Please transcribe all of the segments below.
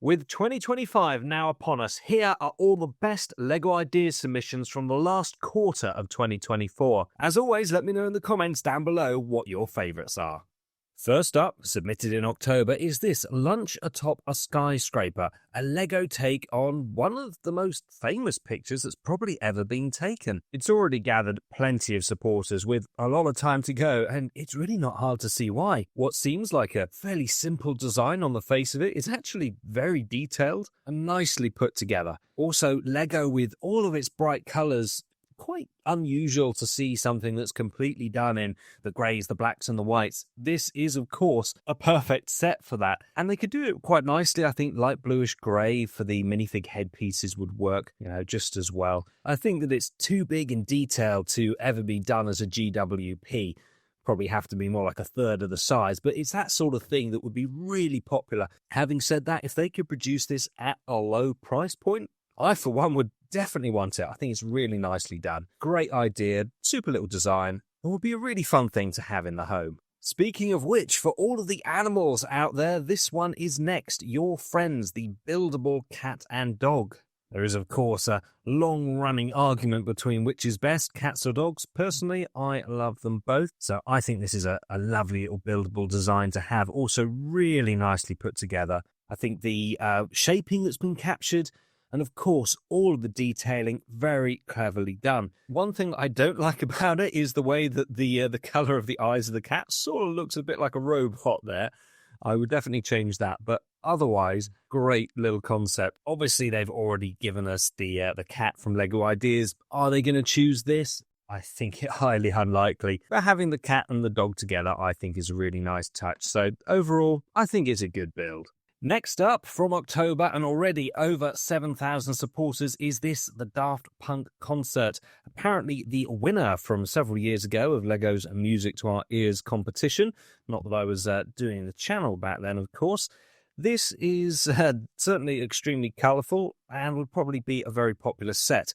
With 2025 now upon us, here are all the best LEGO ideas submissions from the last quarter of 2024. As always, let me know in the comments down below what your favourites are. First up, submitted in October, is this Lunch Atop a Skyscraper, a LEGO take on one of the most famous pictures that's probably ever been taken. It's already gathered plenty of supporters with a lot of time to go, and it's really not hard to see why. What seems like a fairly simple design on the face of it is actually very detailed and nicely put together. Also, LEGO with all of its bright colours. Quite unusual to see something that's completely done in the greys, the blacks and the whites. This is, of course, a perfect set for that. And they could do it quite nicely. I think light bluish grey for the minifig headpieces would work, just as well. I think that it's too big in detail to ever be done as a GWP. Probably have to be more like a third of the size, but it's that sort of thing that would be really popular. Having said that, if they could produce this at a low price point, I, for one, would definitely want it. I think it's really nicely done. Great idea, super little design, and would be a really fun thing to have in the home. Speaking of which, for all of the animals out there, this one is next. Your friends, the buildable cat and dog. There is, of course, a long-running argument between which is best, cats or dogs. Personally, I love them both, so I think this is a lovely little buildable design to have. Also really nicely put together. I think the shaping that's been captured, and of course, all of the detailing, very cleverly done. One thing I don't like about it is the way that the colour of the eyes of the cat sort of looks a bit like a robot there. I would definitely change that, but otherwise, great little concept. Obviously, they've already given us the cat from LEGO Ideas. Are they going to choose this? I think it highly unlikely. But having the cat and the dog together, I think, is a really nice touch. So overall, I think it's a good build. Next up, from October and already over 7,000 supporters, is this, the Daft Punk concert. Apparently the winner from several years ago of LEGO's Music to Our Ears competition. Not that I was doing the channel back then, of course. This is certainly extremely colourful and would probably be a very popular set.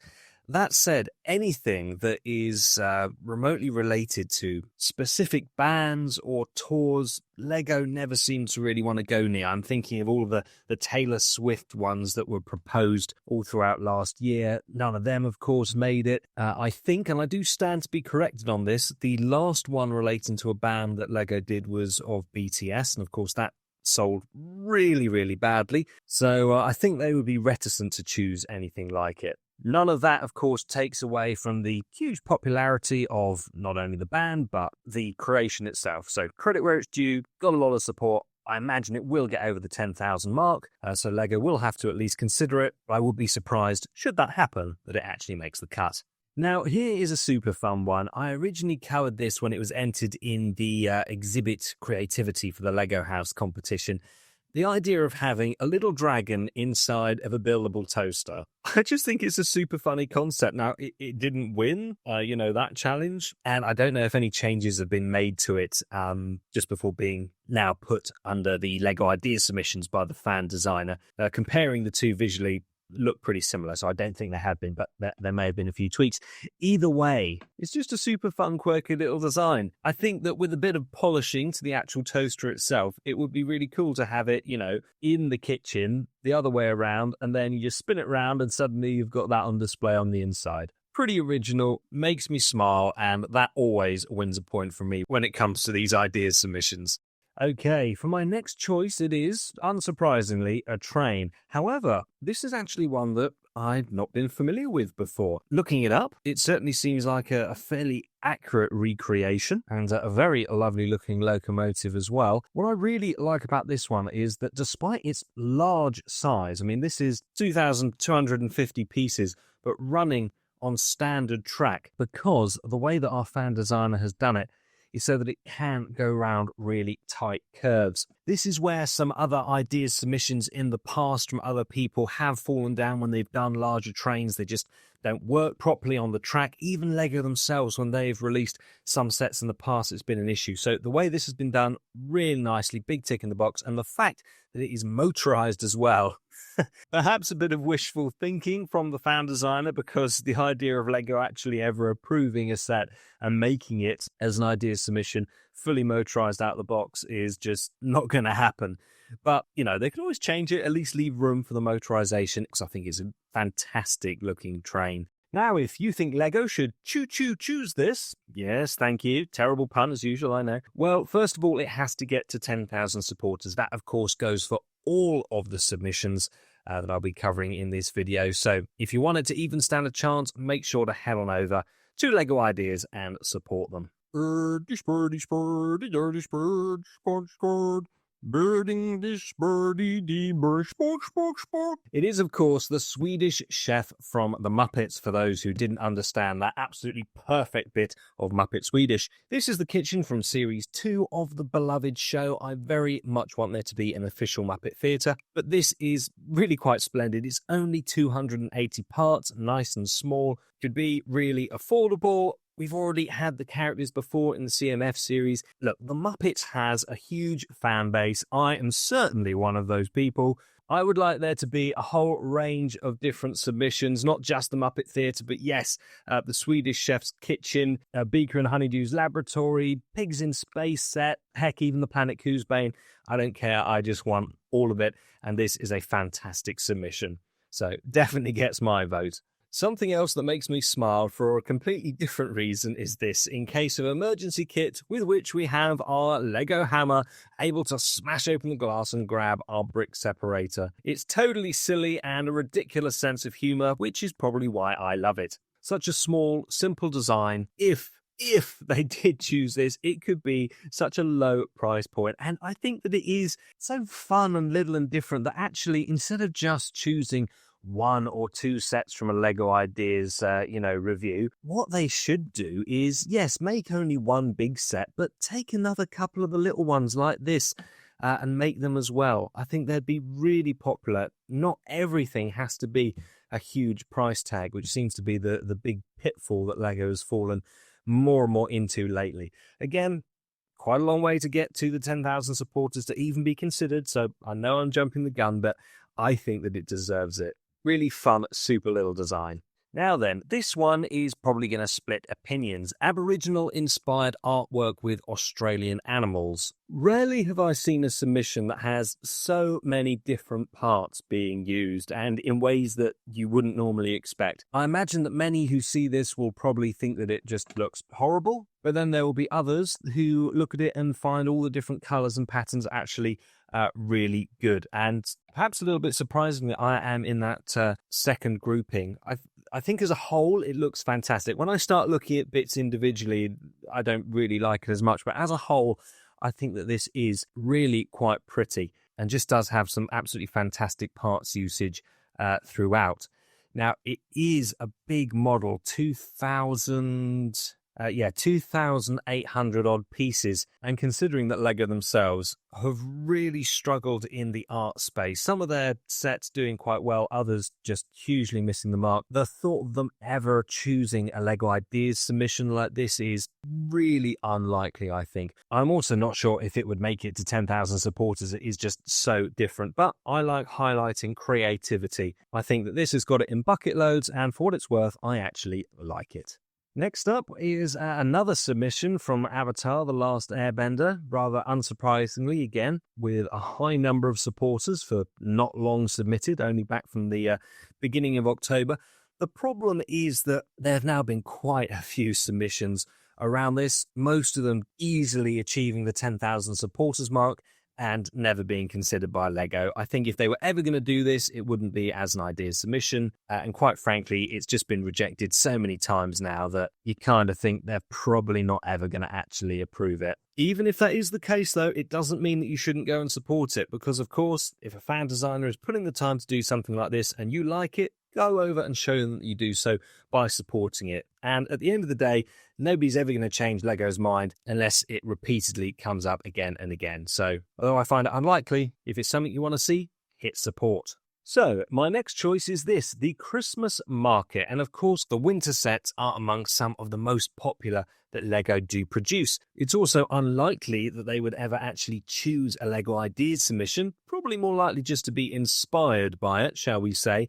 That said, anything that is remotely related to specific bands or tours, LEGO never seems to really want to go near. I'm thinking of all of the Taylor Swift ones that were proposed all throughout last year. None of them, of course, made it. I think, and I do stand to be corrected on this, the last one relating to a band that LEGO did was of BTS, and of course that sold really, really badly. So I think they would be reticent to choose anything like it. None of that, of course, takes away from the huge popularity of not only the band, but the creation itself. So credit where it's due, got a lot of support. I imagine it will get over the 10,000 mark, so LEGO will have to at least consider it. But I would be surprised, should that happen, that it actually makes the cut. Now, here is a super fun one. I originally covered this when it was entered in the exhibit creativity for the LEGO House competition. The idea of having a little dragon inside of a buildable toaster. I just think it's a super funny concept. Now, it didn't win, that challenge. And I don't know if any changes have been made to it just before being now put under the LEGO idea submissions by the fan designer. Comparing the two visually, look pretty similar, so I don't think there have been, but there may have been a few tweaks. Either way, it's just a super fun, quirky little design. I think that with a bit of polishing to the actual toaster itself, it would be really cool to have it, in the kitchen, the other way around, and then you just spin it around and suddenly you've got that on display on the inside. Pretty original, makes me smile, and that always wins a point from me when it comes to these ideas submissions. Okay, for my next choice, it is, unsurprisingly, a train. However, this is actually one that I've not been familiar with before. Looking it up, it certainly seems like a fairly accurate recreation and a very lovely looking locomotive as well. What I really like about this one is that despite its large size, this is 2,250 pieces, but running on standard track, because the way that our fan designer has done it is so that it can go around really tight curves. This is where some other ideas submissions in the past from other people have fallen down when they've done larger trains. They just don't work properly on the track. Even LEGO themselves, when they've released some sets in the past, it's been an issue. So the way this has been done, really nicely, big tick in the box. And the fact that it is motorized as well, perhaps a bit of wishful thinking from the fan designer, because the idea of LEGO actually ever approving a set and making it as an idea submission fully motorized out of the box is just not going to happen. But, you know, they can always change it, at least leave room for the motorization, because I think it's a fantastic looking train. Now, if you think LEGO should choose this, yes, thank you, terrible pun as usual, I know. Well, first of all, it has to get to 10,000 supporters. That, of course, goes for all of the submissions that I'll be covering in this video. So if you want it to even stand a chance, make sure to head on over to LEGO Ideas and support them. Birdie, birdie, birdie, dirty bird, sport. Birding this birdie dee bird, sport. It is, of course, the Swedish chef from the Muppets, for those who didn't understand that absolutely perfect bit of Muppet Swedish. This is the kitchen from Series 2 of the beloved show. I very much want there to be an official Muppet theatre, but this is really quite splendid. It's only 280 parts, nice and small, could be really affordable. We've already had the characters before in the CMF series. Look, the Muppets has a huge fan base. I am certainly one of those people. I would like there to be a whole range of different submissions, not just the Muppet Theatre, but yes, the Swedish Chef's Kitchen, Beaker and Honeydew's Laboratory, Pigs in Space set, heck, even the Planet Coosbane. I don't care. I just want all of it. And this is a fantastic submission. So definitely gets my vote. Something else that makes me smile for a completely different reason is this, in case of emergency kit, with which we have our Lego hammer able to smash open the glass and grab our brick separator. It's totally silly and a ridiculous sense of humour, which is probably why I love it. Such a small, simple design. If they did choose this, it could be such a low price point. And I think that it is so fun and little and different that actually, instead of just choosing one or two sets from a LEGO Ideas, review, what they should do is, yes, make only one big set, but take another couple of the little ones like this and make them as well. I think they'd be really popular. Not everything has to be a huge price tag, which seems to be the big pitfall that LEGO has fallen more and more into lately. Again, quite a long way to get to the 10,000 supporters to even be considered, so I know I'm jumping the gun, but I think that it deserves it. Really fun, super little design. Now then, this one is probably going to split opinions. Aboriginal inspired artwork with Australian animals. Rarely have I seen a submission that has so many different parts being used and in ways that you wouldn't normally expect. I imagine that many who see this will probably think that it just looks horrible, but then there will be others who look at it and find all the different colours and patterns actually really good. And perhaps a little bit surprisingly, I am in that second grouping. I think as a whole, it looks fantastic. When I start looking at bits individually, I don't really like it as much. But as a whole, I think that this is really quite pretty and just does have some absolutely fantastic parts usage throughout. Now, it is a big model, 2,800 odd pieces. And considering that LEGO themselves have really struggled in the art space, some of their sets doing quite well, others just hugely missing the mark, the thought of them ever choosing a LEGO Ideas submission like this is really unlikely, I think. I'm also not sure if it would make it to 10,000 supporters. It is just so different, but I like highlighting creativity. I think that this has got it in bucket loads, and for what it's worth, I actually like it. Next up is another submission from Avatar: The Last Airbender, rather unsurprisingly again, with a high number of supporters for not long submitted, only back from the beginning of October. The problem is that there have now been quite a few submissions around this, most of them easily achieving the 10,000 supporters mark and never being considered by LEGO. I think if they were ever going to do this, it wouldn't be as an idea submission. And quite frankly, it's just been rejected so many times now that you kind of think they're probably not ever going to actually approve it. Even if that is the case, though, it doesn't mean that you shouldn't go and support it. Because, of course, if a fan designer is putting the time to do something like this and you like it, go over and show them that you do so by supporting it. And at the end of the day, nobody's ever going to change LEGO's mind unless it repeatedly comes up again and again. So, although I find it unlikely, if it's something you want to see, hit support. So, my next choice is this, the Christmas Market. And of course, the winter sets are among some of the most popular that LEGO do produce. It's also unlikely that they would ever actually choose a LEGO Ideas submission, probably more likely just to be inspired by it, shall we say,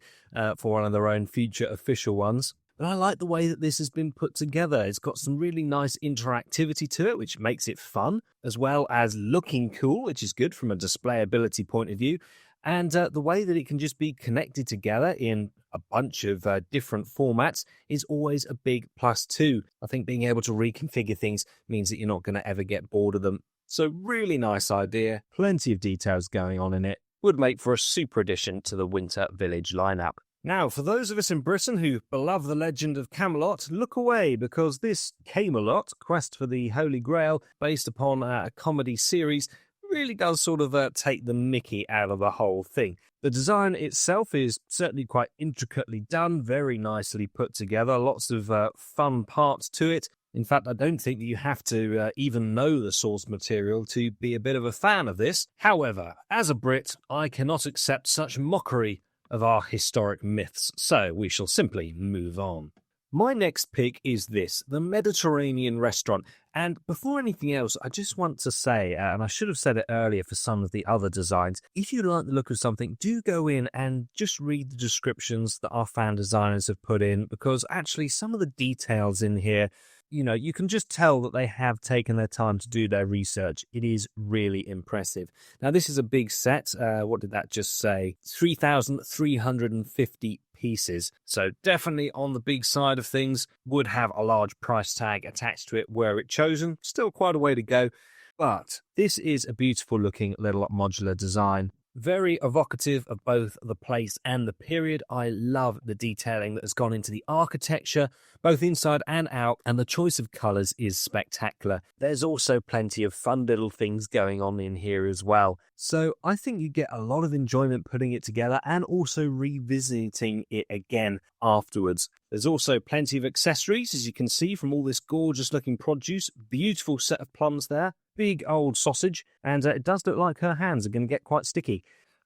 for one of their own future official ones. But I like the way that this has been put together. It's got some really nice interactivity to it, which makes it fun, as well as looking cool, which is good from a displayability point of view. And the way that it can just be connected together in a bunch of different formats is always a big plus too. I think being able to reconfigure things means that you're not going to ever get bored of them. So really nice idea, plenty of details going on in it. Would make for a super addition to the Winter Village lineup. Now, for those of us in Britain who beloved the legend of Kammelott, look away, because this Kammelott, Quest for the Holy Grail, based upon a comedy series, really does sort of take the mickey out of the whole thing. The design itself is certainly quite intricately done, very nicely put together, lots of fun parts to it. In fact, I don't think that you have to even know the source material to be a bit of a fan of this. However, as a Brit, I cannot accept such mockery of our historic myths, so we shall simply move on. My next pick is this, the Mediterranean restaurant. And before anything else, I just want to say, and I should have said it earlier for some of the other designs, if you like the look of something, do go in and just read the descriptions that our fan designers have put in, because actually some of the details in here, you know, you can just tell that they have taken their time to do their research. It is really impressive. Now, this is a big set. What did that just say? 3,350 pieces. So definitely on the big side of things. Would have a large price tag attached to it were it chosen. Still quite a way to go. But this is a beautiful looking little modular design. Very evocative of both the place and the period. I love the detailing that has gone into the architecture, both inside and out, and the choice of colours is spectacular. There's also plenty of fun little things going on in here as well. So I think you get a lot of enjoyment putting it together and also revisiting it again afterwards. There's also plenty of accessories, as you can see from all this gorgeous looking produce. Beautiful set of plums there. Big old sausage, and it does look like her hands are going to get quite sticky.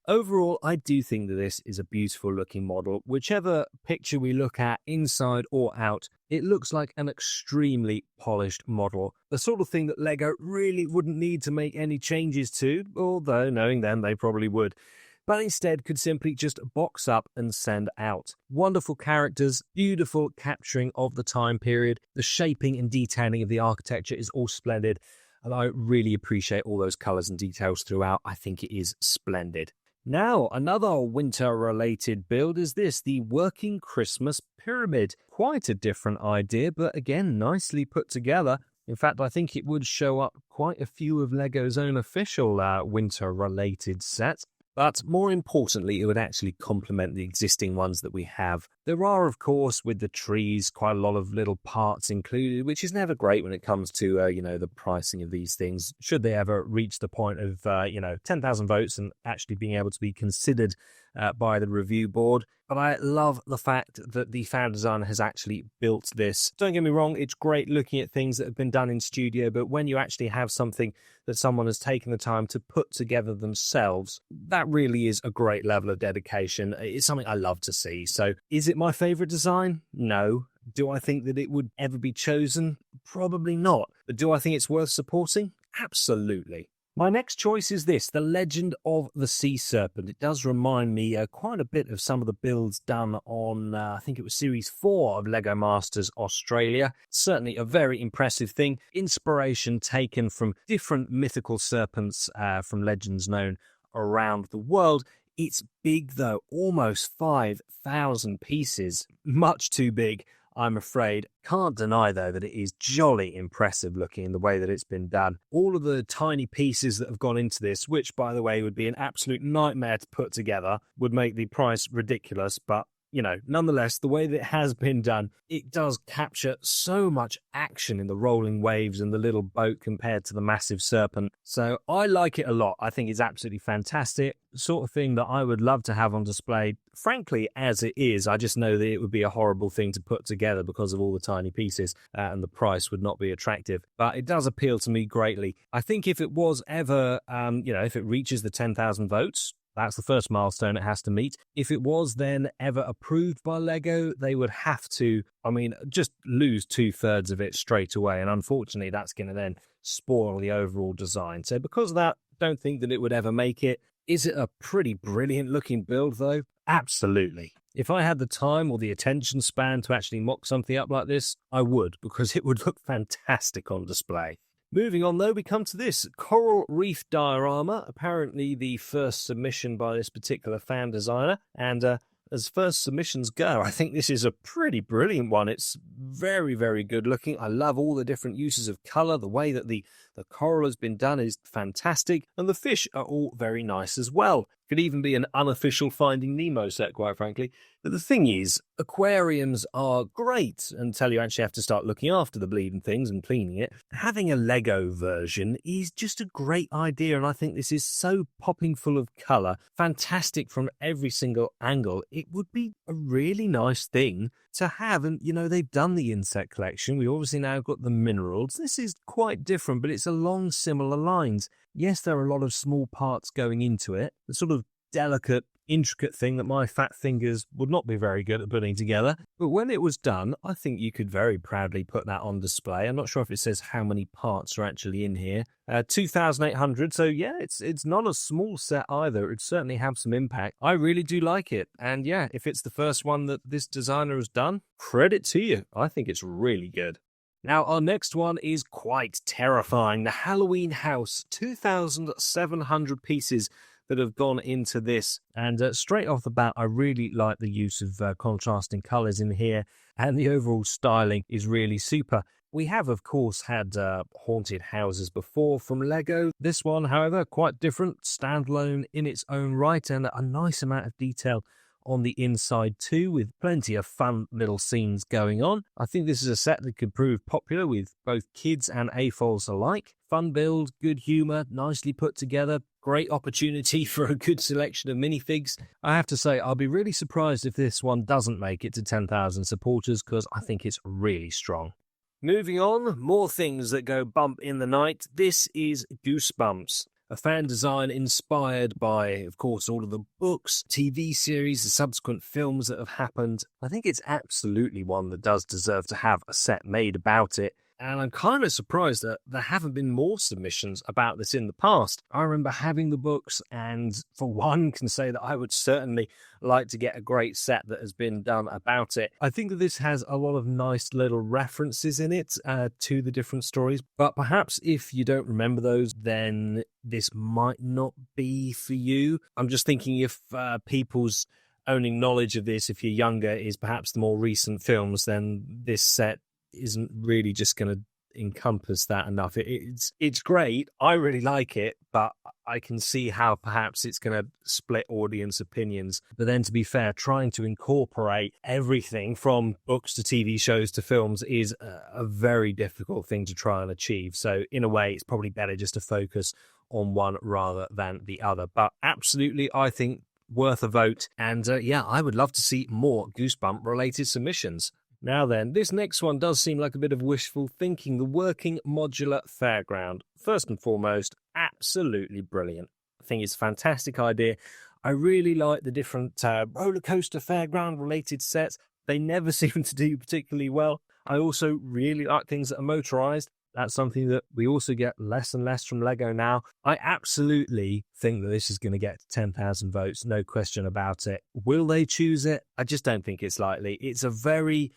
Overall, I do think that this is a beautiful looking model. Whichever picture we look at, inside or out, it looks like an extremely polished model. The sort of thing that LEGO really wouldn't need to make any changes to, although knowing them, they probably would. But instead could simply just box up and send out. Wonderful characters, beautiful capturing of the time period. The shaping and detailing of the architecture is all splendid. And I really appreciate all those colours and details throughout. I think it is splendid. Now, another winter-related build is this, the Working Christmas Pyramid. Quite a different idea, but again, nicely put together. In fact, I think it would show up quite a few of LEGO's own official winter-related sets. But more importantly, it would actually complement the existing ones that we have. There are, of course, with the trees, quite a lot of little parts included, which is never great when it comes to, the pricing of these things. Should they ever reach the point of, 10,000 votes and actually being able to be considered by the review board. But I love the fact that the fan designer has actually built this. Don't get me wrong, it's great looking at things that have been done in studio, but when you actually have something that someone has taken the time to put together themselves, that really is a great level of dedication. It's something I love to see. So is it my favourite design? No. Do I think that it would ever be chosen? Probably not. But do I think it's worth supporting? Absolutely. My next choice is this, the Legend of the Sea Serpent. It does remind me quite a bit of some of the builds done on, I think it was Series 4 of LEGO Masters Australia. Certainly a very impressive thing. Inspiration taken from different mythical serpents from legends known around the world. It's big though, almost 5,000 pieces. Much too big, I'm afraid. Can't deny, though, that it is jolly impressive looking in the way that it's been done. All of the tiny pieces that have gone into this, which, by the way, would be an absolute nightmare to put together, would make the price ridiculous, but nonetheless, the way that it has been done, it does capture so much action in the rolling waves and the little boat compared to the massive serpent. So I like it a lot. I think it's absolutely fantastic. The sort of thing that I would love to have on display. Frankly, as it is, I just know that it would be a horrible thing to put together because of all the tiny pieces and the price would not be attractive. But it does appeal to me greatly. I think if it was ever, if it reaches the 10,000 votes, that's the first milestone it has to meet. If it was then ever approved by LEGO, they would have to, just lose 2/3 of it straight away. And unfortunately, that's going to then spoil the overall design. So because of that, don't think that it would ever make it. Is it a pretty brilliant looking build though? Absolutely. If I had the time or the attention span to actually mock something up like this, I would, because it would look fantastic on display. Moving on though, we come to this Coral Reef diorama, apparently the first submission by this particular fan designer, and as first submissions go, I think this is a pretty brilliant one. It's very, very good looking. I love all the different uses of colour. The way that the coral has been done is fantastic, and the fish are all very nice as well. Could even be an unofficial Finding Nemo set, quite frankly. But the thing is, aquariums are great until you actually have to start looking after the bleeding things and cleaning it. Having a Lego version is just a great idea, and I think this is so popping full of colour, fantastic from every single angle. It would be a really nice thing to have, and they've done the insect collection. We obviously now got the minerals. This is quite different, but it's along similar lines. Yes, there are a lot of small parts going into it, the sort of delicate, intricate thing that my fat fingers would not be very good at putting together. But when it was done, I think you could very proudly put that on display. I'm not sure if it says how many parts are actually in here. 2,800, so yeah, it's not a small set either. It'd certainly have some impact. I really do like it. And yeah, if it's the first one that this designer has done, credit to you. I think it's really good. Now, our next one is quite terrifying. The Halloween House, 2,700 pieces that have gone into this. And straight off the bat, I really like the use of contrasting colours in here, and the overall styling is really super. We have, of course, had haunted houses before from Lego. This one, however, quite different, standalone in its own right, and a nice amount of detail on the inside too, with plenty of fun little scenes going on. I think this is a set that could prove popular with both kids and AFOLs alike. Fun build, good humour, nicely put together, great opportunity for a good selection of minifigs. I have to say, I'll be really surprised if this one doesn't make it to 10,000 supporters, because I think it's really strong. Moving on, more things that go bump in the night. This is Goosebumps. A fan design inspired by, of course, all of the books, TV series, the subsequent films that have happened. I think it's absolutely one that does deserve to have a set made about it. And I'm kind of surprised that there haven't been more submissions about this in the past. I remember having the books, and for one, can say that I would certainly like to get a great set that has been done about it. I think that this has a lot of nice little references in it to the different stories, but perhaps if you don't remember those, then this might not be for you. I'm just thinking if people's only knowledge of this, if you're younger, is perhaps the more recent films, then this set isn't really just going to encompass that enough. It's great. I really like it, but I can see how perhaps it's going to split audience opinions. But then, to be fair, trying to incorporate everything from books to TV shows to films is a very difficult thing to try and achieve. So in a way, it's probably better just to focus on one rather than the other. But absolutely, I think worth a vote. And yeah, I would love to see more Goosebump related submissions. Now then, this next one does seem like a bit of wishful thinking. The Working Modular Fairground. First and foremost, absolutely brilliant. I think it's a fantastic idea. I really like the different roller coaster fairground related sets. They never seem to do particularly well. I also really like things that are motorized. That's something that we also get less and less from Lego now. I absolutely think that this is going to get 10,000 votes, no question about it. Will they choose it? I just don't think it's likely. It's a very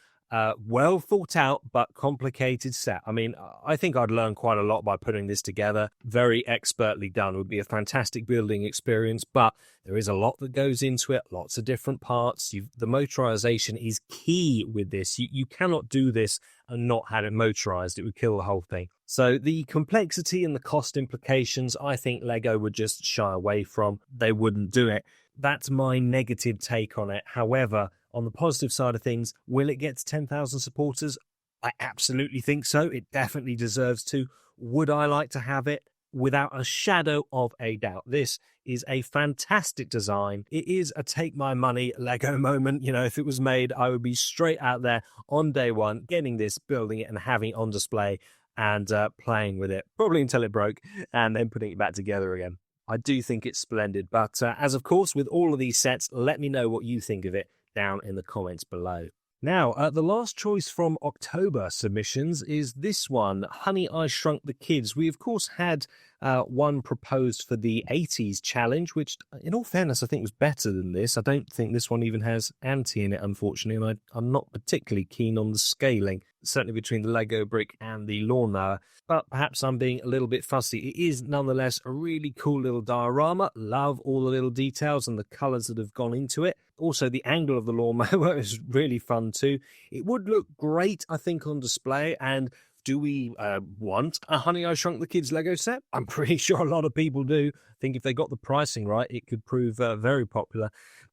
well thought out but complicated set. I mean, I think I'd learn quite a lot by putting this together. Very expertly done. It would be a fantastic building experience, but there is a lot that goes into it, lots of different parts. The motorization is key with this. You cannot do this and not have it motorized. It would kill the whole thing. So the complexity and the cost implications, I think Lego would just shy away from. They wouldn't do it. That's my negative take on it. However, on the positive side of things, will it get to 10,000 supporters? I absolutely think so. It definitely deserves to. Would I like to have it? Without a shadow of a doubt. This is a fantastic design. It is a take my money Lego moment. You know, if it was made, I would be straight out there on day one, getting this, building it and having it on display and playing with it, probably until it broke, and then putting it back together again. I do think it's splendid. But as of course, with all of these sets, let me know what you think of it down in the comments below. Now, the last choice from October submissions is this one, Honey, I Shrunk the Kids. We, of course, had one proposed for the 80s challenge, which, in all fairness, I think was better than this. I don't think this one even has anti in it, unfortunately, and I'm not particularly keen on the scaling, certainly between the Lego brick and the lawnmower, but perhaps I'm being a little bit fussy. It is nonetheless a really cool little diorama. Love all the little details and the colours that have gone into it. Also, the angle of the lawnmower is really fun too. It would look great, I think, on display. And do we want a Honey, I Shrunk the Kids Lego set? I'm pretty sure a lot of people do. I think if they got the pricing right, it could prove very popular.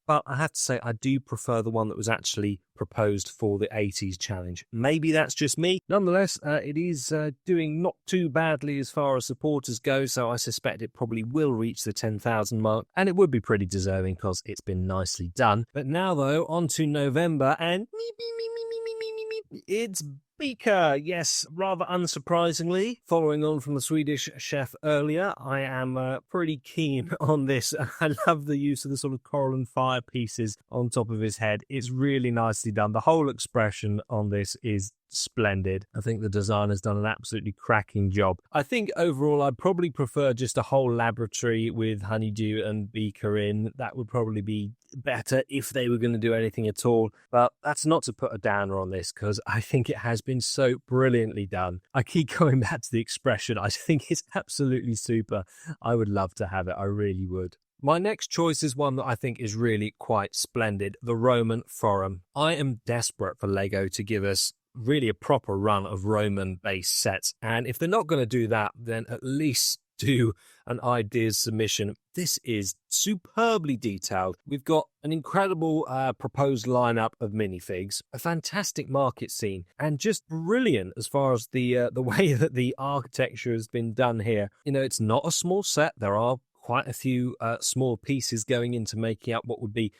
But I have to say, I do prefer the one that was actually proposed for the 80s challenge. Maybe that's just me. Nonetheless, it is doing not too badly as far as supporters go, so I suspect it probably will reach the 10,000 mark, and it would be pretty deserving because it's been nicely done. But now, though, on to November, and it's Beaker. Yes, rather unsurprisingly, following on from the Swedish chef earlier, I am pretty keen on this. I love the use of the sort of coral and fire pieces on top of his head. It's really nicely done. The whole expression on this is splendid. I think the designer's done an absolutely cracking job. I think overall I'd probably prefer just a whole laboratory with Honeydew and Beaker in. That would probably be better if they were going to do anything at all. But that's not to put a downer on this, because I think it has been so brilliantly done. I keep going back to the expression. I think it's absolutely super. I would love to have it. I really would. My next choice is one that I think is really quite splendid, the Roman Forum. I am desperate for Lego to give us really a proper run of Roman-based sets, and if they're not going to do that, then at least do an ideas submission. This is superbly detailed. We've got an incredible proposed lineup of minifigs, a fantastic market scene, and just brilliant as far as the way that the architecture has been done here. You know, it's not a small set. There are quite a few small pieces going into making up what would be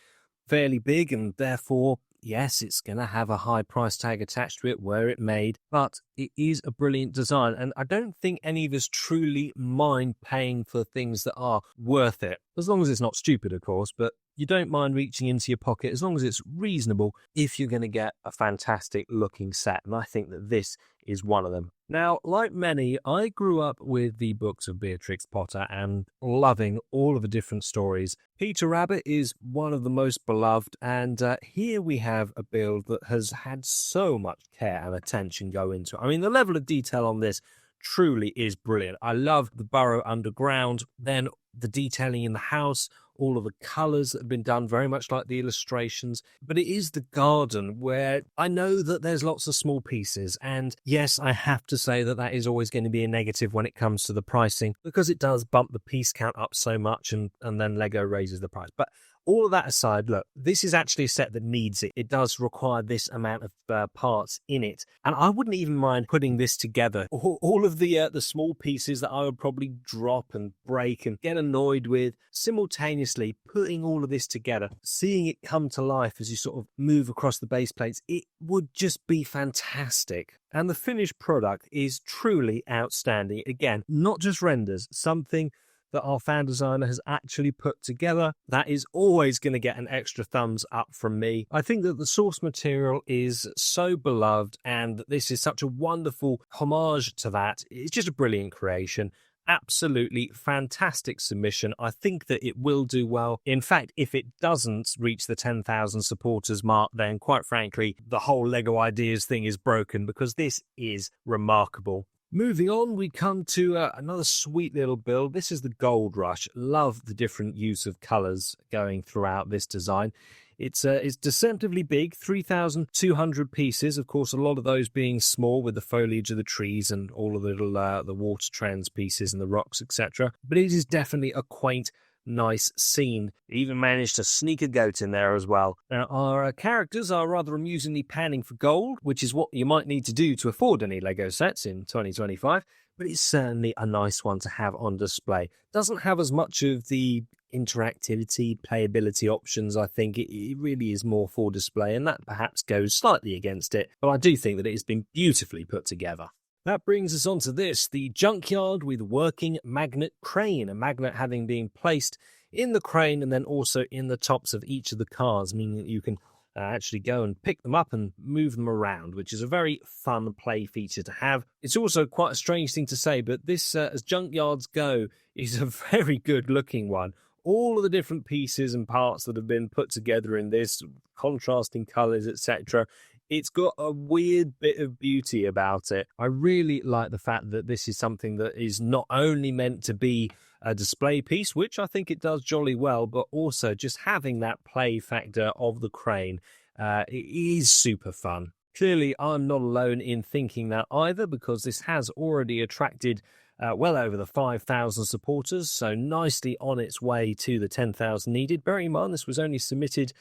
fairly big, and therefore, yes, it's going to have a high price tag attached to it where it made, but it is a brilliant design, and I don't think any of us truly mind paying for things that are worth it, as long as it's not stupid, of course, but you don't mind reaching into your pocket as long as it's reasonable if you're going to get a fantastic looking set, and I think that this is one of them. Now, like many, I grew up with the books of Beatrix Potter and loving all of the different stories. Peter Rabbit is one of the most beloved, and here we have a build that has had so much care and attention go into it. I mean, the level of detail on this truly is brilliant. I love the burrow underground, then the detailing in the house, all of the colours that have been done very much like the illustrations. But it is the garden where I know that there's lots of small pieces. And yes, I have to say that that is always going to be a negative when it comes to the pricing, because it does bump the piece count up so much, and then Lego raises the price. But all of that aside, look, this is actually a set that needs it. It does require this amount of parts in it. And I wouldn't even mind putting this together. All of the small pieces that I would probably drop and break and get annoyed with, simultaneously putting all of this together, seeing it come to life as you sort of move across the base plates, it would just be fantastic. And the finished product is truly outstanding. Again, not just renders, something that our fan designer has actually put together. That is always going to get an extra thumbs up from me. I think that the source material is so beloved, and this is such a wonderful homage to that. It's just a brilliant creation. Absolutely fantastic submission. I think that it will do well. In fact, if it doesn't reach the 10,000 supporters mark, then quite frankly, the whole Lego Ideas thing is broken, because this is remarkable. Moving on, we come to another sweet little build. This is the Gold Rush. Love the different use of colours going throughout this design. It's deceptively big, 3,200 pieces. Of course, a lot of those being small with the foliage of the trees and all of the little the water trends pieces and the rocks, etc. But it is definitely a quaint, nice scene. Even managed to sneak a goat in there as well. Now, our characters are rather amusingly panning for gold, which is what you might need to do to afford any Lego sets in 2025, but it's certainly a nice one to have on display. Doesn't have as much of the interactivity, playability options. I think it really is more for display, and that perhaps goes slightly against it, but I do think that it has been beautifully put together. That brings us on to this, the Junkyard with working magnet crane, a magnet having been placed in the crane and then also in the tops of each of the cars, meaning that you can actually go and pick them up and move them around, which is a very fun play feature to have. It's also quite a strange thing to say, but this, as junkyards go, is a very good looking one. All of the different pieces and parts that have been put together in this, contrasting colours, etc., it's got a weird bit of beauty about it. I really like the fact that this is something that is not only meant to be a display piece, which I think it does jolly well, but also just having that play factor of the crane. It is super fun. Clearly, I'm not alone in thinking that either, because this has already attracted well over the 5,000 supporters, so nicely on its way to the 10,000 needed. Bearing in mind, this was only submitted,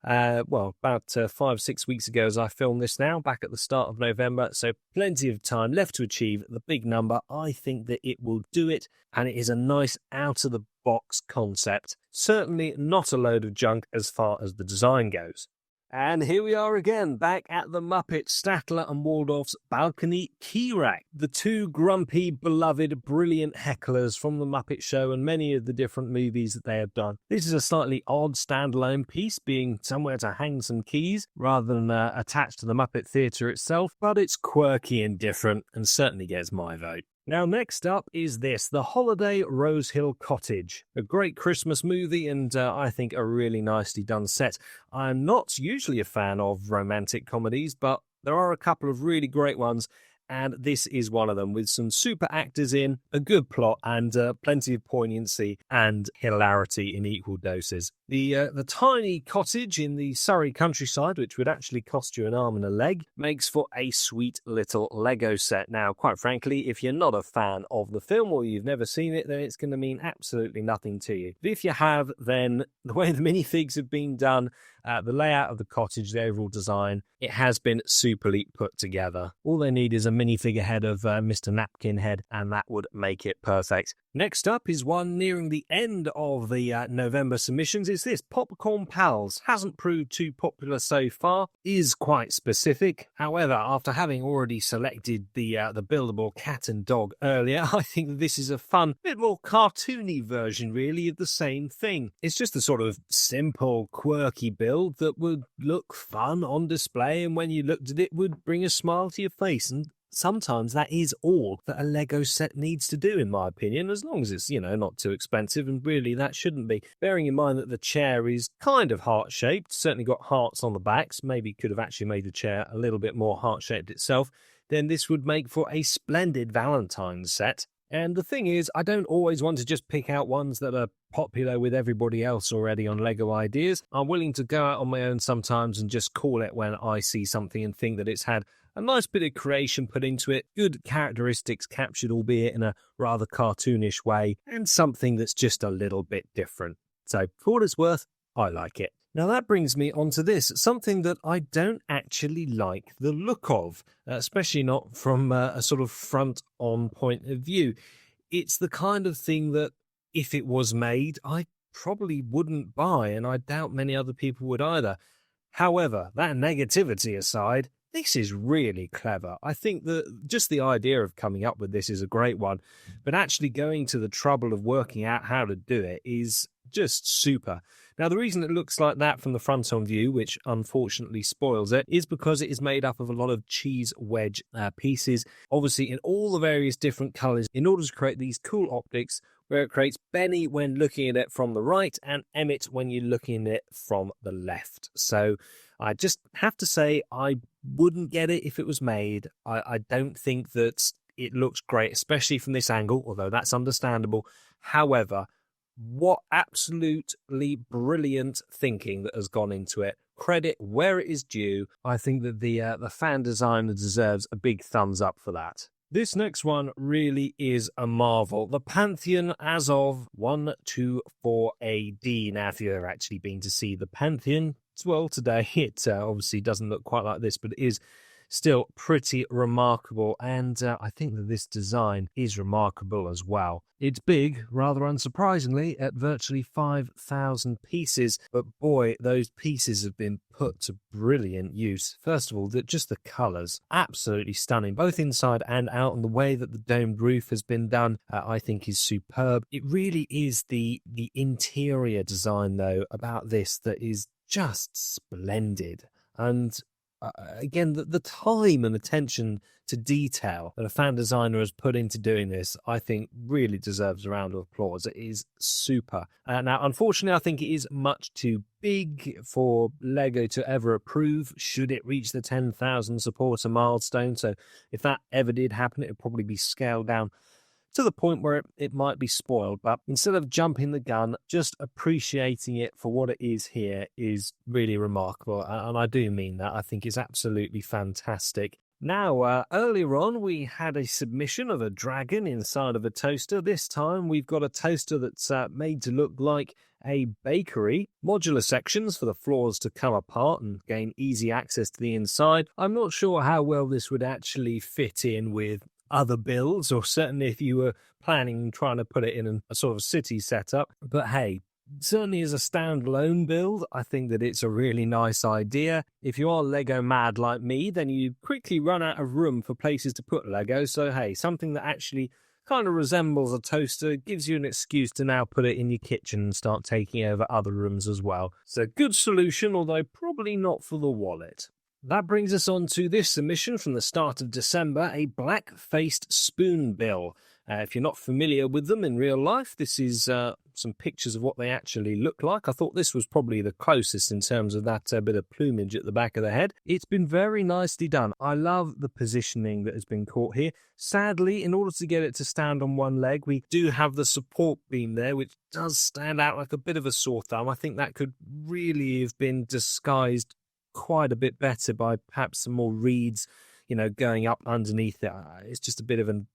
about 5-6 weeks ago as I filmed this now, back at the start of November, so plenty of time left to achieve the big number. I think that it will do it, and it is a nice out-of-the-box concept. Certainly not a load of junk as far as the design goes. And here we are again, back at the Muppet, Statler and Waldorf's balcony key rack. The two grumpy, beloved, brilliant hecklers from the Muppet Show and many of the different movies that they have done. This is a slightly odd standalone piece, being somewhere to hang some keys rather than attached to the Muppet Theatre itself, but it's quirky and different and certainly gets my vote. Now, next up is this, The Holiday Rosehill Cottage. A great Christmas movie and I think a really nicely done set. I'm not usually a fan of romantic comedies, but there are a couple of really great ones, and this is one of them, with some super actors in, a good plot, and plenty of poignancy and hilarity in equal doses. The tiny cottage in the Surrey countryside, which would actually cost you an arm and a leg, makes for a sweet little Lego set. Now, quite frankly, if you're not a fan of the film or you've never seen it, then it's going to mean absolutely nothing to you. But if you have, then the way the minifigs have been done, the layout of the cottage, the overall design, it has been superly put together. All they need is a minifigure head of Mr. Napkin Head, and that would make it perfect. Next up is one nearing the end of the November submissions. It's this, Popcorn Pals. Hasn't proved too popular so far, is quite specific. However, after having already selected the buildable cat and dog earlier, I think that this is a fun, bit more cartoony version, really, of the same thing. It's just a sort of simple, quirky build that would look fun on display, and when you looked at it, would bring a smile to your face. And sometimes that is all that a Lego set needs to do, in my opinion, as long as it's, not too expensive, and really that shouldn't be. Bearing in mind that the chair is kind of heart-shaped, certainly got hearts on the backs, maybe could have actually made the chair a little bit more heart-shaped itself, then this would make for a splendid Valentine's set. And the thing is, I don't always want to just pick out ones that are popular with everybody else already on Lego Ideas. I'm willing to go out on my own sometimes and just call it when I see something and think that it's had a nice bit of creation put into it, good characteristics captured, albeit in a rather cartoonish way, and something that's just a little bit different. So, for what it's worth, I like it. Now that brings me on to this, something that I don't actually like the look of, especially not from a sort of front-on point of view. It's the kind of thing that, if it was made, I probably wouldn't buy, and I doubt many other people would either. However, that negativity aside, this is really clever. I think that just the idea of coming up with this is a great one, but actually going to the trouble of working out how to do it is just super. Now, the reason it looks like that from the front-on view, which unfortunately spoils it, is because it is made up of a lot of cheese wedge pieces, obviously in all the various different colours, in order to create these cool optics where it creates Benny when looking at it from the right and Emmett when you're looking at it from the left. So I just have to say I wouldn't get it if it was made. I don't think that it looks great, especially from this angle, although that's understandable. However, what absolutely brilliant thinking that has gone into it. Credit where it is due. I think that the fan designer deserves a big thumbs up for that. This next one really is a marvel. The Pantheon as of 124 AD. Now, if you've ever actually been to see the Pantheon, well, today it obviously doesn't look quite like this, but it is still pretty remarkable, and I think that this design is remarkable as well. It's big, rather unsurprisingly, at virtually 5,000 pieces, but boy, those pieces have been put to brilliant use. First of all, just the colours, absolutely stunning, both inside and out, and the way that the domed roof has been done, I think is superb. It really is the interior design, though, about this that is just splendid. And again, the time and attention to detail that a fan designer has put into doing this, I think really deserves a round of applause. It is super. Now, unfortunately, I think it is much too big for Lego to ever approve should it reach the 10,000 supporter milestone. So if that ever did happen, it would probably be scaled down to the point where it might be spoiled. But instead of jumping the gun, just appreciating it for what it is here is really remarkable. And I do mean that. I think it's absolutely fantastic. Now, earlier on, we had a submission of a dragon inside of a toaster. This time, we've got a toaster that's made to look like a bakery. Modular sections for the floors to come apart and gain easy access to the inside. I'm not sure how well this would actually fit in with other builds, or certainly if you were planning trying to put it in a sort of city setup. But hey, certainly as a standalone build, I think that it's a really nice idea. If you are Lego mad like me, then you quickly run out of room for places to put Lego. So hey, something that actually kind of resembles a toaster gives you an excuse to now put it in your kitchen and start taking over other rooms as well. So good solution, although probably not for the wallet. That brings us on to this submission from the start of December, a black-faced spoonbill. If you're not familiar with them in real life, this is some pictures of what they actually look like. I thought this was probably the closest in terms of that bit of plumage at the back of the head. It's been very nicely done. I love the positioning that has been caught here. Sadly, in order to get it to stand on one leg, we do have the support beam there, which does stand out like a bit of a sore thumb. I think that could really have been disguised quite a bit better by perhaps some more reeds, going up underneath it. It's just a bit of an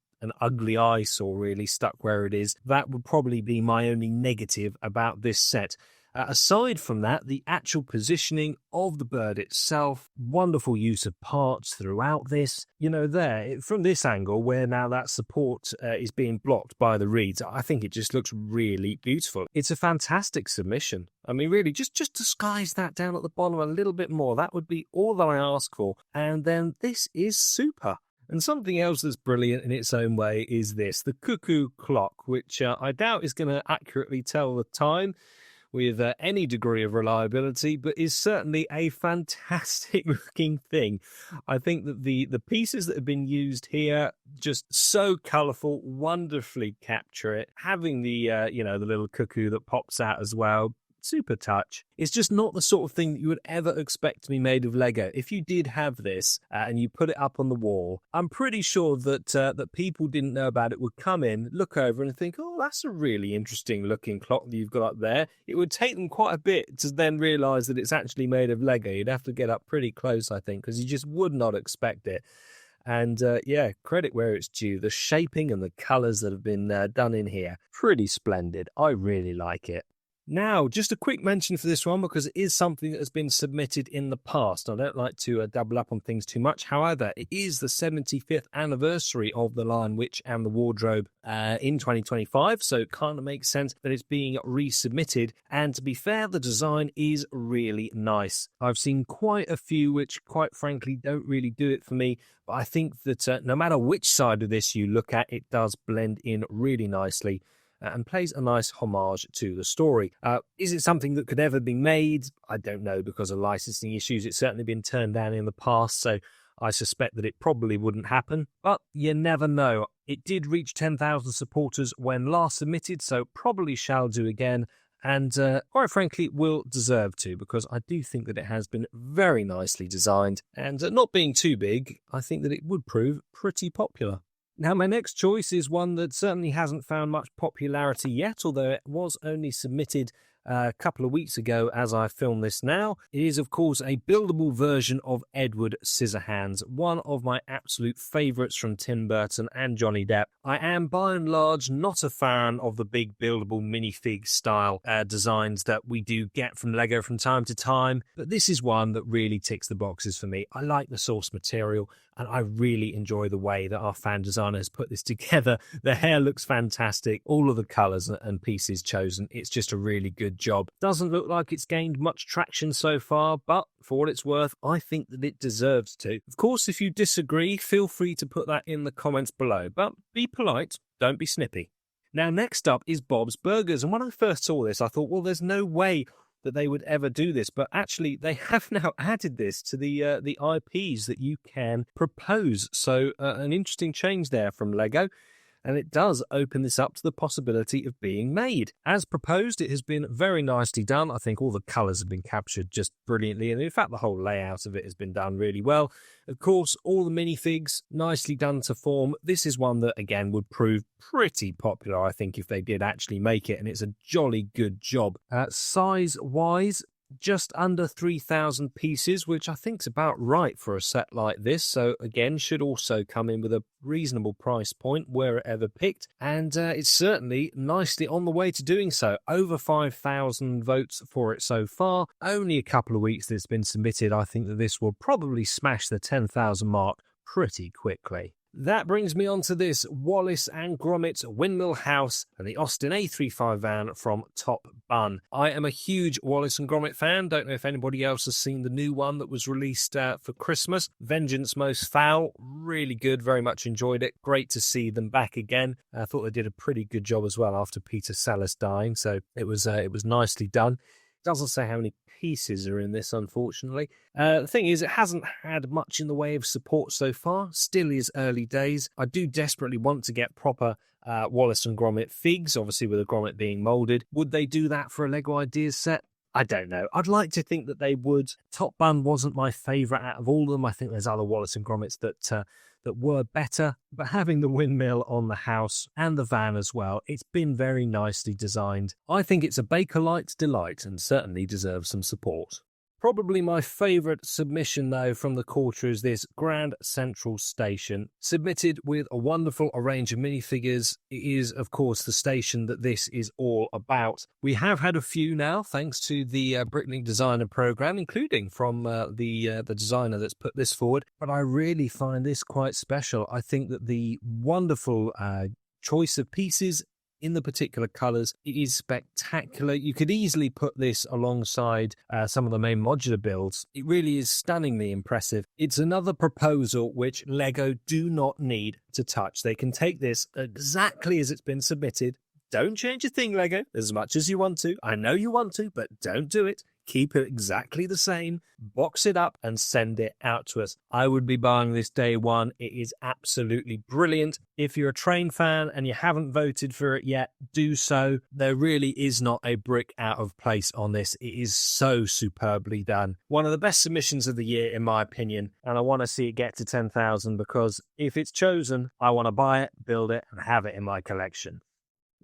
ugly eyesore really stuck where it is. That would probably be my only negative about this set. Aside from that, the actual positioning of the bird itself, wonderful use of parts throughout this. From this angle where now that support is being blocked by the reeds, I think it just looks really beautiful. It's a fantastic submission. I mean, really, just disguise that down at the bottom a little bit more. That would be all that I ask for. And then this is super. And something else that's brilliant in its own way is this, the Cuckoo Clock, which I doubt is going to accurately tell the time with any degree of reliability, but is certainly a fantastic looking thing. I think that the pieces that have been used here, just so colourful, wonderfully capture it. Having the the little cuckoo that pops out as well, super touch. It's just not the sort of thing that you would ever expect to be made of Lego. If you did have this and you put it up on the wall, I'm pretty sure that that people didn't know about it would come in, look over and think, oh, that's a really interesting looking clock that you've got up there. It would take them quite a bit to then realise that it's actually made of Lego. You'd have to get up pretty close, I think, because you just would not expect it. And credit where it's due. The shaping and the colours that have been done in here, pretty splendid. I really like it. Now, just a quick mention for this one, because it is something that has been submitted in the past. I don't like to double up on things too much. However, it is the 75th anniversary of The Lion, Witch and the Wardrobe in 2025, so it kind of makes sense that it's being resubmitted. And to be fair, the design is really nice. I've seen quite a few which, quite frankly, don't really do it for me, but I think that no matter which side of this you look at, it does blend in really nicely and plays a nice homage to the story. Is it something that could ever be made? I don't know, because of licensing issues. It's certainly been turned down in the past, so I suspect that it probably wouldn't happen. But you never know. It did reach 10,000 supporters when last submitted, so probably shall do again. And quite frankly, will deserve to, because I do think that it has been very nicely designed. And not being too big, I think that it would prove pretty popular. Now, my next choice is one that certainly hasn't found much popularity yet, although it was only submitted a couple of weeks ago as I film this now. It is, of course, a buildable version of Edward Scissorhands, one of my absolute favourites from Tim Burton and Johnny Depp. I am, by and large, not a fan of the big buildable minifig style designs that we do get from Lego from time to time, but this is one that really ticks the boxes for me. I like the source material, and I really enjoy the way that our fan designer has put this together. The hair looks fantastic, all of the colours and pieces chosen. It's just a really good job. Doesn't look like it's gained much traction so far, but for what it's worth, I think that it deserves to. Of course, if you disagree, feel free to put that in the comments below, but be polite, don't be snippy. Now, next up is Bob's Burgers, and when I first saw this, I thought, well, there's no way that they would ever do this, but actually they have now added this to the IPs that you can propose. So an interesting change there from Lego. And it does open this up to the possibility of being made. As proposed, it has been very nicely done. I think all the colours have been captured just brilliantly, and in fact the whole layout of it has been done really well. Of course, all the minifigs nicely done to form. This is one that, again, would prove pretty popular, I think, if they did actually make it, and it's a jolly good job. Size-wise, just under 3,000 pieces, which I think is about right for a set like this. So again, should also come in with a reasonable price point were it ever picked, and it's certainly nicely on the way to doing so. Over 5,000 votes for it so far. Only a couple of weeks that it's been submitted. I think that this will probably smash the 10,000 mark pretty quickly. That brings me on to this Wallace and Gromit Windmill House and the Austin A35 van from Top Bun. I am a huge Wallace and Gromit fan. Don't know if anybody else has seen the new one that was released for Christmas. Vengeance Most Foul. Really good. Very much enjoyed it. Great to see them back again. I thought they did a pretty good job as well after Peter Sallis dying. So it was nicely done. Doesn't say how many pieces are in this, unfortunately. The thing is, it hasn't had much in the way of support so far. Still is early days. I do desperately want to get proper Wallace and Gromit figs, obviously with a Gromit being moulded. Would they do that for a Lego Ideas set? I don't know. I'd like to think that they would. Top Bun wasn't my favourite out of all of them. I think there's other Wallace and Gromits that were better, but having the windmill on the house and the van as well, it's been very nicely designed. I think it's a Bakelite delight and certainly deserves some support. Probably my favourite submission, though, from the quarter is this Grand Central Station, submitted with a wonderful arrange of minifigures. It is, of course, the station that this is all about. We have had a few now, thanks to the Bricklink Designer programme, including from the designer that's put this forward. But I really find this quite special. I think that the wonderful choice of pieces in the particular colours, it is spectacular. You could easily put this alongside some of the main modular builds. It really is stunningly impressive. It's another proposal which Lego do not need to touch. They can take this exactly as it's been submitted. Don't change a thing, Lego, as much as you want to. I know you want to, but don't do it. Keep it exactly the same, box it up and send it out to us. I would be buying this day one. It is absolutely brilliant. If you're a train fan and you haven't voted for it yet, do so. There really is not a brick out of place on this. It is so superbly done. One of the best submissions of the year, in my opinion, and I want to see it get to 10,000 because if it's chosen, I want to buy it, build it, and have it in my collection.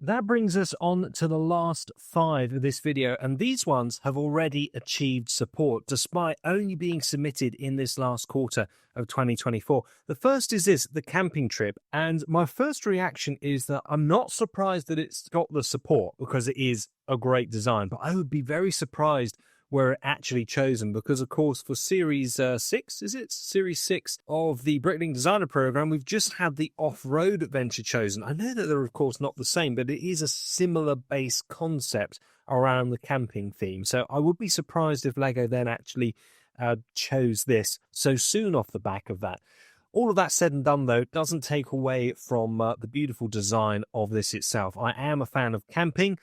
That brings us on to the last 5 of this video, and these ones have already achieved support despite only being submitted in this last quarter of 2024. The first is this, the camping trip, and my first reaction is that I'm not surprised that it's got the support because it is a great design, but I would be very surprised were actually chosen because, of course, for Series 6, is it? Series 6 of the Bricklink Designer Programme, we've just had the off-road adventure chosen. I know that they're, of course, not the same, but it is a similar base concept around the camping theme. So I would be surprised if Lego then actually chose this so soon off the back of that. All of that said and done, though, doesn't take away from the beautiful design of this itself. I am a fan of camping.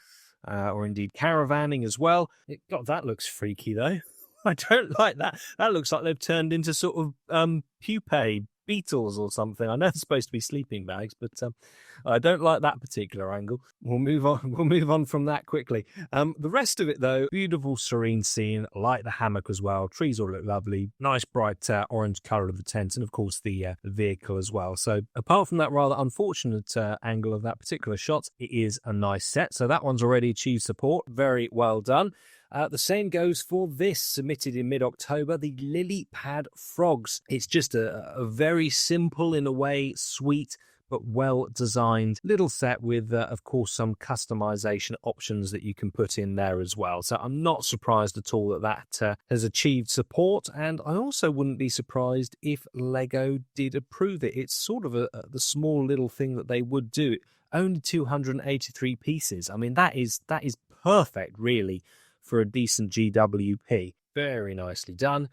Or indeed caravanning as well. God, that looks freaky though. I don't like that. That looks like they've turned into sort of pupae beetles or something. I know it's supposed to be sleeping bags, but I don't like that particular angle. We'll move on. We'll move on from that quickly. The rest of it, though, beautiful, serene scene. I like the hammock as well. Trees all look lovely. Nice, bright orange colour of the tent, and of course the vehicle as well. So apart from that rather unfortunate angle of that particular shot, it is a nice set. So that one's already achieved support. Very well done. The same goes for this, submitted in mid-October, the Lilypad Frogs. It's just a very simple, in a way, sweet, but well-designed little set with, of course, some customization options that you can put in there as well. So I'm not surprised at all that has achieved support, and I also wouldn't be surprised if Lego did approve it. It's sort of the small little thing that they would do. Only 283 pieces. I mean, that is perfect, really, for a decent GWP. Very nicely done.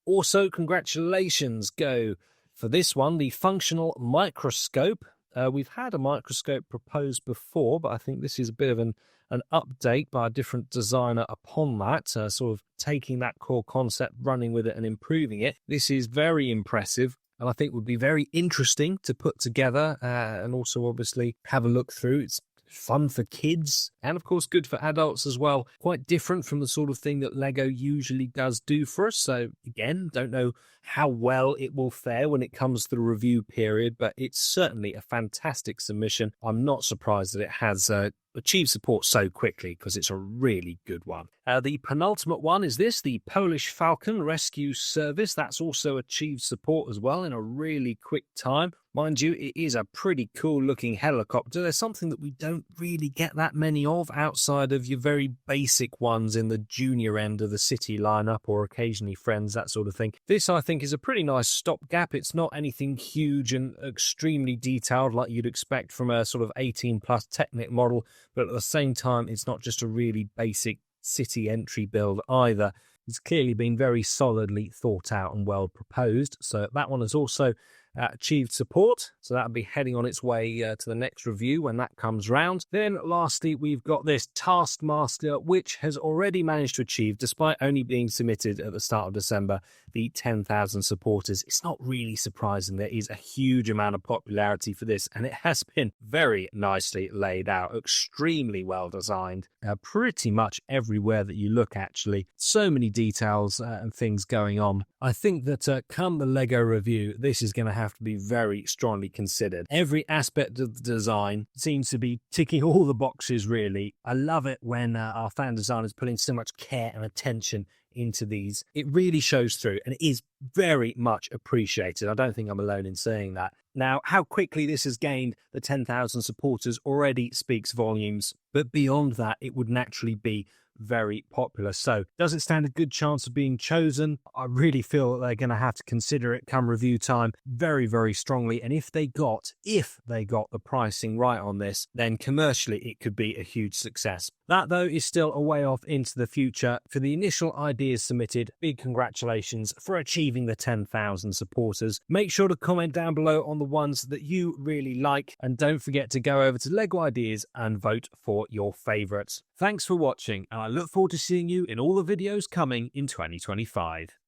Also, congratulations go for this one, the functional microscope. We've had a microscope proposed before, but I think this is a bit of an an update by a different designer upon that, sort of taking that core concept, running with it and improving it. This is very impressive, and I think would be very interesting to put together and also obviously have a look through. It's fun for kids and of course good for adults as well. Quite different from the sort of thing that Lego usually does do for us. So again, don't know how well it will fare when it comes to the review period, but it's certainly a fantastic submission. I'm not surprised that it has achieved support so quickly because it's a really good one. The penultimate one is this, the Polish Falcon Rescue Service. That's also achieved support as well in a really quick time. Mind you, it is a pretty cool looking helicopter. There's something that we don't really get that many of outside of your very basic ones in the junior end of the city lineup or occasionally Friends, that sort of thing. This, I think, is a pretty nice stopgap. It's not anything huge and extremely detailed like you'd expect from a sort of 18 plus Technic model, but at the same time, it's not just a really basic city entry build either. It's clearly been very solidly thought out and well proposed. So that one has also achieved support, so that'll be heading on its way to the next review when that comes round. Then lastly, we've got this Taskmaster, which has already managed to achieve, despite only being submitted at the start of December, the 10,000 supporters. It's not really surprising. There is a huge amount of popularity for this, and it has been very nicely laid out, extremely well designed, pretty much everywhere that you look, actually. So many details and things going on. I think that come the Lego review, this is going to have to be very strongly considered. Every aspect of the design seems to be ticking all the boxes, really. I love it when our fan designers put in so much care and attention into these. It really shows through, and it is very much appreciated. I don't think I'm alone in saying that. Now, how quickly this has gained the 10,000 supporters already speaks volumes, but beyond that, it would naturally be very popular. So does it stand a good chance of being chosen? I really feel that they're going to have to consider it come review time very, very strongly. And if they got the pricing right on this, then commercially it could be a huge success. That, though, is still a way off into the future. For the initial ideas submitted, big congratulations for achieving the 10,000 supporters. Make sure to comment down below on the ones that you really like, and don't forget to go over to Lego Ideas and vote for your favourites. Thanks for watching, and I look forward to seeing you in all the videos coming in 2025.